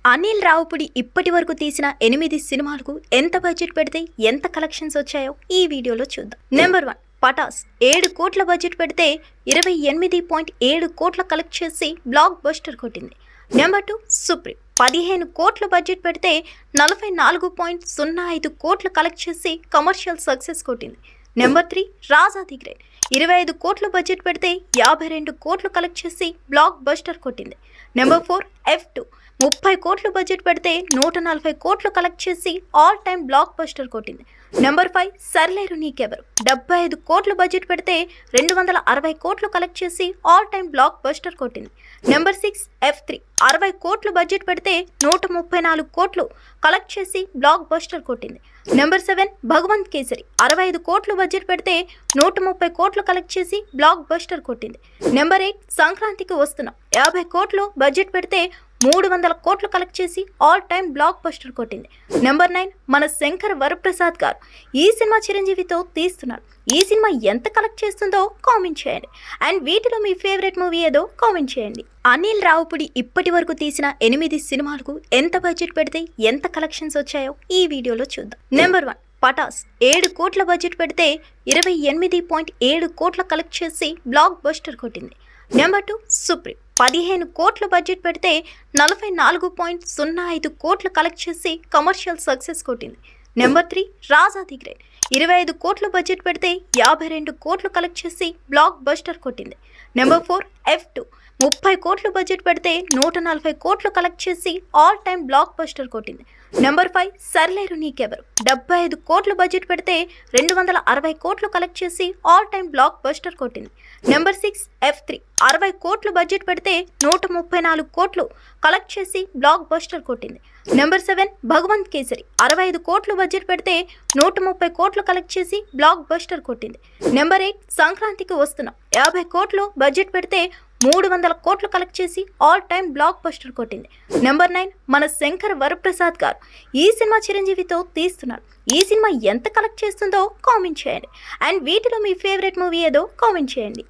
అనిల్ రావుపుడి ఇప్పటి వరకు తీసిన 8 సినిమాలకు ఎంత బడ్జెట్ పెడితే ఎంత కలెక్షన్స్ వచ్చాయో ఈ వీడియోలో చూద్దాం. నెంబర్ 1 పటాస్ 7 కోట్ల బడ్జెట్ పెడితే 28.7 కోట్ల కలెక్ట్ చేసి బ్లాక్ బస్టర్ కొట్టింది. నెంబర్ 2 సుప్రీం 15 కోట్ల బడ్జెట్ పెడితే 44.05 కోట్ల కలెక్ట్ చేసి కమర్షియల్ సక్సెస్ కొట్టింది. నెంబర్ 3 రాజా ది గ్రేట్ 25 కోట్ల బడ్జెట్ పెడితే 52 కోట్లు కలెక్ట్ చేసి బ్లాక్ బస్టర్ కొట్టింది. నెంబర్ 4 F2 30 కోట్ల బడ్జెట్ పెడితే 140 కోట్లు కలెక్ట్ చేసి ఆల్ టైమ్ బ్లాక్ బస్టర్ కొట్టింది. నెంబర్ 5 సర్లేరు నీకెవరు 75 కోట్ల బడ్జెట్ పెడితే 260 కోట్లు కలెక్ట్ చేసి ఆల్ టైమ్ బ్లాక్ బస్టర్ కొట్టింది. నెంబర్ 6 F3 60 కోట్ల బడ్జెట్ పెడితే 134 కోట్లు కలెక్ట్ చేసి బ్లాక్ బస్టర్ కొట్టింది. నెంబర్ 7 భగవంత్ కేసరి 65 కోట్ల బడ్జెట్ పెడితే 130 కోట్లు కలెక్ట్ చేసి బ్లాక్ బస్టర్ కొట్టింది. నెంబర్ 8 సంక్రాంతికి వస్తున్నాం 50 కోట్లు బడ్జెట్ పెడితే 300 కోట్లు కలెక్ట్ చేసి ఆల్ టైమ్ బ్లాక్ బస్టర్ కొట్టింది. నెంబర్ 9 మన శంకర్ వరప్రసాద్ గారు ఈ సినిమా చిరంజీవితో తీస్తున్నారు. ఈ సినిమా ఎంత కలెక్ట్ చేస్తుందో కామెంట్ చేయండి. అండ్ వీటిలో మీ ఫేవరెట్ మూవీ ఏదో కామెంట్ చేయండి. అనిల్ రావుపుడి ఇప్పటి వరకు తీసిన 8 సినిమాలకు ఎంత బడ్జెట్ పెడితే ఎంత కలెక్షన్స్ వచ్చాయో ఈ వీడియోలో చూద్దాం. నెంబర్ 1 పటాస్ 7 కోట్ల బడ్జెట్ పెడితే 28.7 కోట్ల కలెక్ట్ చేసి బ్లాక్ బస్టర్ కొట్టింది. నెంబర్ 2 సుప్రీం 15 కోట్ల బడ్జెట్ పెడితే 44.05 కోట్లు కలెక్ట్ చేసి కమర్షియల్ సక్సెస్ కొట్టింది. నెంబర్ 3 రాజా ది గ్రేట్ 25 కోట్ల బడ్జెట్ పెడితే 52 కోట్లు కలెక్ట్ చేసి బ్లాక్ బస్టర్ కొట్టింది. నెంబర్ 4 F2 30 కోట్ల బడ్జెట్ పెడితే 140 కోట్లు కలెక్ట్ చేసి ఆల్ టైమ్ బ్లాక్ బస్టర్ కొట్టింది. నెంబర్ 5 సర్లేరు నీకెవరు 75 కోట్ల బడ్జెట్ పెడితే 260 కోట్లు కలెక్ట్ చేసి ఆల్ టైమ్ బ్లాక్ బస్టర్ కొట్టింది. నెంబర్ 6 F3 60 కోట్ల బడ్జెట్ పెడితే 134 కోట్లు కలెక్ట్ చేసి బ్లాక్ బస్టర్ కొట్టింది. నెంబర్ 7 భగవంత్ కేసరి 65 కోట్ల బడ్జెట్ పెడితే 130 కోట్లు కలెక్ట్ చేసి బ్లాక్ బస్టర్ కొట్టింది. నెంబర్ 8 సంక్రాంతికి వస్తున్నాం 50 కోట్లు బడ్జెట్ పెడితే 300 కోట్లు కలెక్ట్ చేసి ఆల్ టైమ్ బ్లాక్ బస్టర్ కొట్టింది. నెంబర్ 9 మన శంకర్ వరప్రసాద్ గారు ఈ సినిమా చిరంజీవితో తీస్తున్నారు. ఈ సినిమా ఎంత కలెక్ట్ చేస్తుందో కామెంట్ చేయండి. అండ్ వీటిలో మీ ఫేవరెట్ మూవీ ఏదో కామెంట్ చేయండి.